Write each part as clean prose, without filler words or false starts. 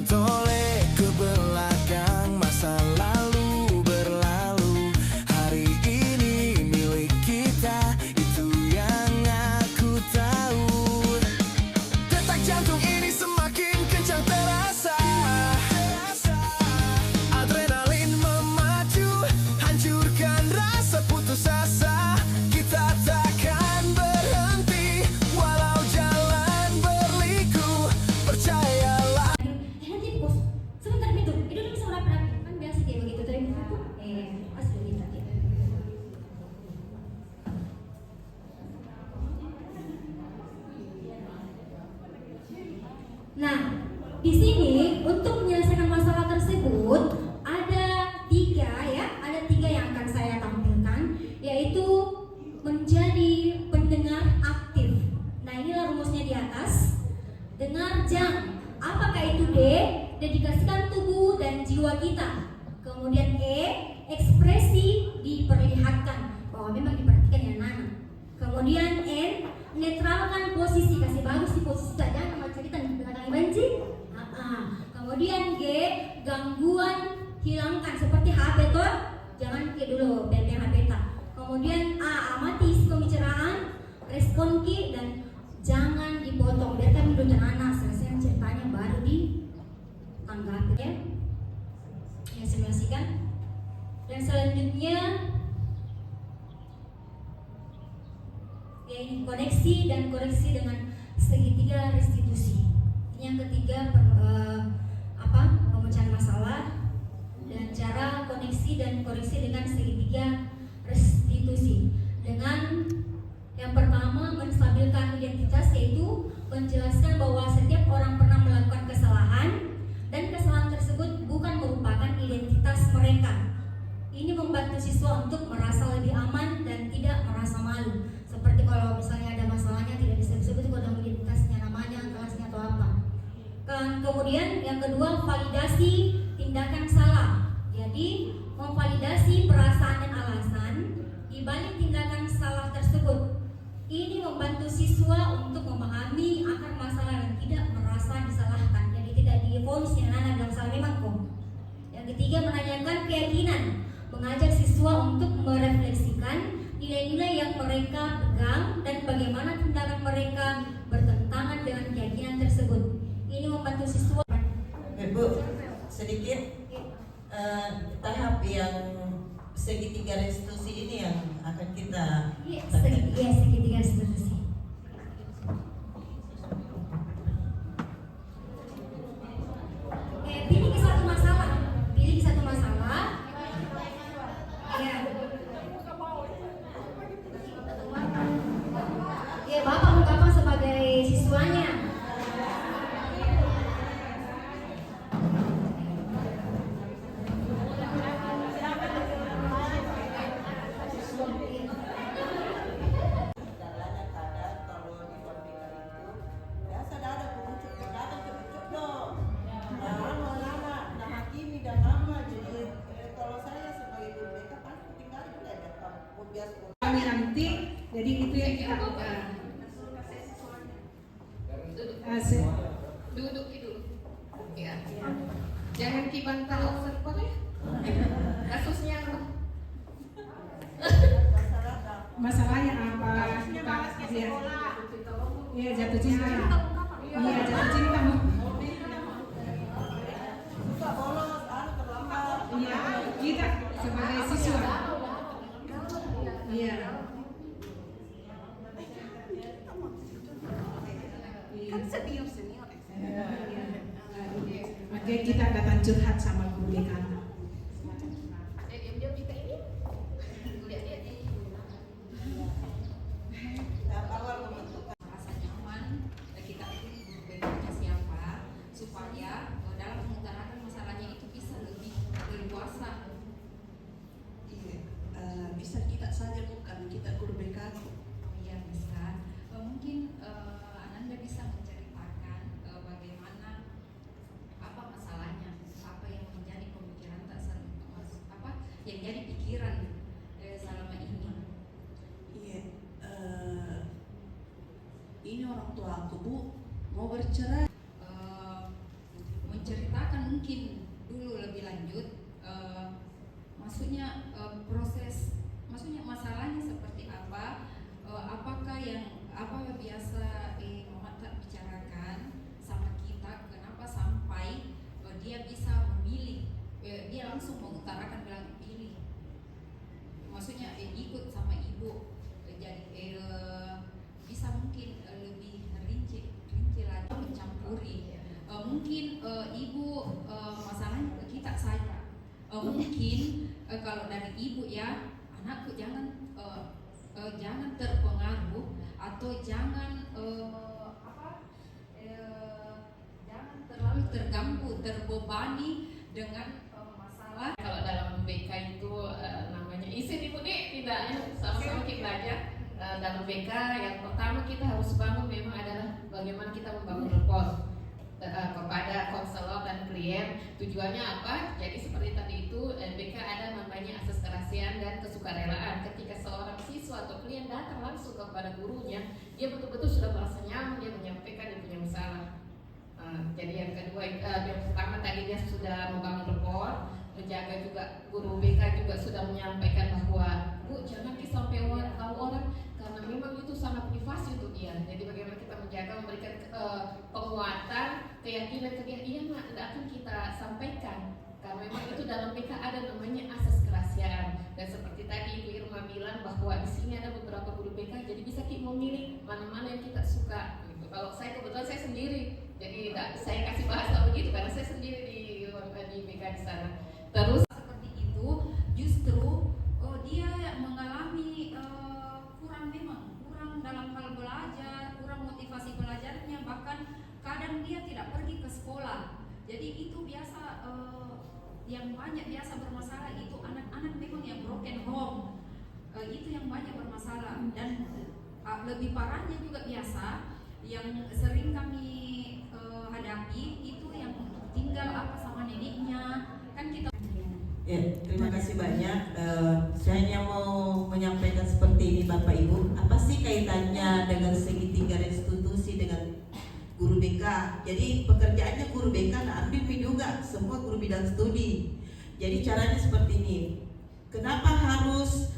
Toleh ke belakang, masa lalu berlalu. Hari ini milik kita, itu yang aku tahu. Detak jantung ini semakin kencang terasa. Adrenalin memacu, hancurkan rasa putus asa. Kita takkan berhenti walau jalan berliku. Percayalah. Nanti bos, sebentar itu dulu bisa rapi-rapi. Kan biasa kayak begitu dari buku. Asli gitu. Nah, di sini untuk menyelesaikan masalah tersebut ada tiga yang akan saya tampilkan, yaitu menjadi pendengar aktif. Nah, inilah rumusnya di atas. Dengar jang. Apakah itu D? Dedikasikan tubuh dan jiwa kita. Kemudian E, ekspresi diperlihatkan bahwa memang diperhatikan ya Nana. Kemudian N, netralkan posisi, kasih bagus di posisi saja, nama cerita di belakang banci. Kemudian G, gangguan hilangkan seperti HP tuh, jangan kayak dulu benteng HP tak. Kemudian A, amati isi pembicaraan, respon Q, dan jangan dipotong. Biarkan dulu anak selesai ceritanya baru ditanggapi ya. Yang simulasikan. Dan selanjutnya yaitu koneksi dan koreksi dengan segitiga restitusi. Yang ketiga pemecahan masalah dan cara koneksi dan koreksi dengan segitiga restitusi. Dengan yang pertama menstabilkan identitas, yaitu menjelaskan bahwa setiap orang pernah melakukan kesalahan dan kesalahan tersebut bukan merupakan identitas mereka. Ini membantu siswa untuk merasa lebih aman dan tidak merasa malu. Seperti kalau misalnya ada masalahnya tidak disebut-sebut kalau identitasnya, namanya, kelasnya atau apa. Kemudian yang kedua, validasi tindakan salah. Jadi memvalidasi perasaan dan alasan di balik tindakan salah tersebut. Ini membantu siswa untuk memahami akar masalah dan tidak merasa disalahkan. Jadi tidak divonis yang anak dalam salah memang kok. Yang ketiga, menanyakan keyakinan, mengajak siswa untuk merefleksikan nilai-nilai yang mereka pegang dan bagaimana tindakan mereka bertentangan dengan keyakinan tersebut. Ini membantu siswa. Bu, sedikit tahap yang segitiga restitusi ini yang akan kita segitiga restitusi. Pilih satu masalah. Ya, Bapak ungkapkan sebagai siswanya. Kami nanti, jadi itu yang kita duduk itu ya. Jangan dibantah observer ya. Kasusnya apa? masalahnya apa? Iya, jatuh cinta. Iya, jatuh cinta. Iya, kita sebagai siswa. Iya. Kan senior. Makanya kita datang curhat sama guru dekan. Dia minta ini. Lihat ini. Rasa nyaman kita itu bekerja siapa supaya dalam mengutarakan masalahnya itu bisa lebih leluasa. Bisa kita saja, bukan kita guru BK. Iya bisa. Mungkin Ananda bisa menceritakan bagaimana apa masalahnya, apa yang menjadi pemikiran yang jadi pikiran selama ini. Iya, ini orang tua aku, Bu, mau bercerai. Menceritakan mungkin dulu lebih lanjut, maksudnya masalahnya seperti apa, apakah yang biasa Muhammad tak bicarakan sama kita, kenapa sampai dia bisa memilih, dia langsung mengutarakan bilang pilih, maksudnya ikut sama ibu, jadi bisa mungkin lebih rinci lagi mencampuri, mungkin ibu masalahnya ke kita saja, mungkin kalau dari ibu ya, anakku jangan terpengaruh atau jangan jangan terlalu terganggu, terbebani dengan masalah. Kalau dalam BK itu namanya isin ibu nih, tidak ya, sama-sama kita belajar. Dalam BK yang pertama kita harus bangun memang adalah bagaimana kita membangun rapport kepada konselor dan klien. Tujuannya apa? Jadi seperti tadi itu BK ada namanya asas kerahasiaan dan kesukarelaan. Ketika seorang siswa atau klien datang langsung kepada gurunya, dia betul-betul sudah merasa nyaman dia menyampaikan dia punya masalah. Jadi yang kedua, yang pertama tadi dia sudah membangun rapport, menjaga juga guru BK juga sudah menyampaikan bahwa Bu jangan sampai tahu orang karena memang itu sangat privasi untuk dia. Jadi bagaimana kita menjaga, memberikan penguatan, keyakinan ke dia, iya nak, tidak akan kita sampaikan karena memang itu dalam BK ada namanya asas kerahasiaan. Dan seperti tadi Ibu Irma bilang bahwa di sini ada beberapa guru BK, jadi bisa kita memilih mana-mana yang kita suka. Gitu. Kalau saya kebetulan saya sendiri, jadi saya kasih bahasa begitu karena saya sendiri di BK di sana. Terus Seperti itu justru dia mengalami kurang dalam hal belajar, kurang motivasi belajarnya, bahkan kadang dia tidak pergi ke sekolah. Jadi itu biasa yang banyak biasa bermasalah itu anak-anak memang yang broken home, itu yang banyak bermasalah. Dan lebih parahnya juga biasa yang sering kami hadapi itu yang tinggal sama neneknya, kan kita. Ya, terima kasih banyak. Saya hanya mau menyampaikan seperti ini Bapak Ibu. Apa sih kaitannya dengan segitiga restitusi dengan guru BK? Jadi pekerjaannya guru BK ambil juga semua guru bidang studi. Jadi caranya seperti ini. Kenapa harus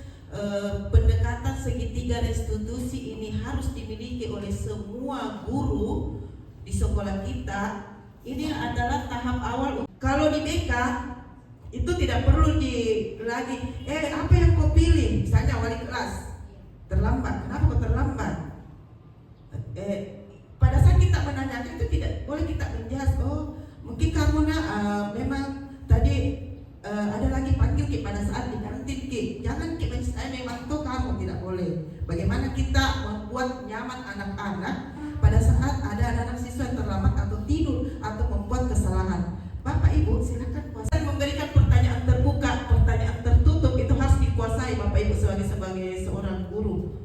pendekatan segitiga restitusi ini harus dimiliki oleh semua guru di sekolah kita? Ini adalah tahap awal. Kalau di BK itu tidak perlu lagi apa yang kau pilih, misalnya wali kelas terlambat, kenapa kau terlambat, pada saat kita menanyakan itu tidak boleh kita menjelas, oh mungkin kamu memang tadi ada lagi panggil Ki pada saat di kantin Ki, jangan Ki saya memang tuh kamu, tidak boleh. Bagaimana kita membuat nyaman anak-anak pada saat ada anak-anak siswa yang terlambat atau tidur atau membuat kesalahan. Bapak Ibu silakan kuasai memberikan pertanyaan terbuka, pertanyaan tertutup itu harus dikuasai Bapak Ibu sebagai seorang guru.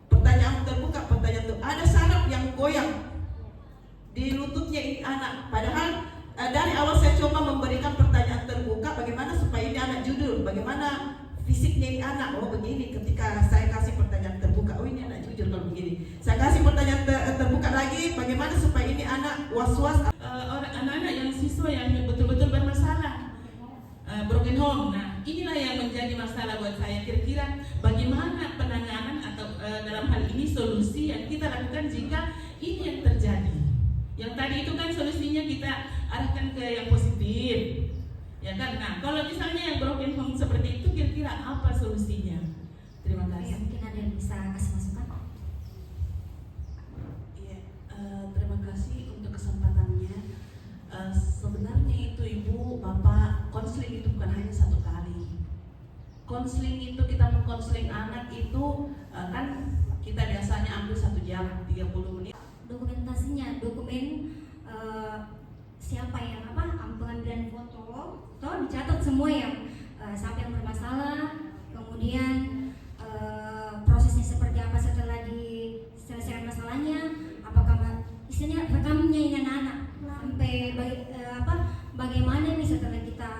Pertanyaan terbuka, pertanyaan tertutup. Ada saraf yang goyang di lututnya ini anak. Padahal dari awal saya coba memberikan pertanyaan terbuka, bagaimana supaya ini anak jujur, bagaimana fisiknya ini anak. Oh begini, ketika saya kasih pertanyaan terbuka, oh ini anak jujur kalau begini. Saya kasih pertanyaan terbuka lagi, bagaimana supaya ini anak was-was. Anak-anak yang siswa yang betul-betul bermasalah, broken home. Nah, inilah yang menjadi masalah buat saya. Kira-kira bagaimana penanganan atau dalam hal ini solusi yang kita lakukan jika ini yang terjadi. Yang tadi itu kan solusinya kita arahkan ke yang positif, ya kan? Nah, kalau misalnya yang broken home seperti itu, kira-kira apa solusinya? Terima kasih. Mungkin ada yang bisa kasih masukan. Iya, terima kasih untuk kesempatannya. Sebenarnya itu Ibu, Bapak, konseling itu bukan hanya satu kali. Konseling itu kita mengkonseling anak itu kan kita biasanya ambil 1 jam 30 menit. Dokumentasinya, dokumen siapa yang pengambilan foto, toh dicatat semua yang siapa yang bermasalah, kemudian prosesnya seperti apa setelah diselesaikan masalahnya, apakah istilahnya rekamnya ini anak-anak sampai bagaimana nih setelah kita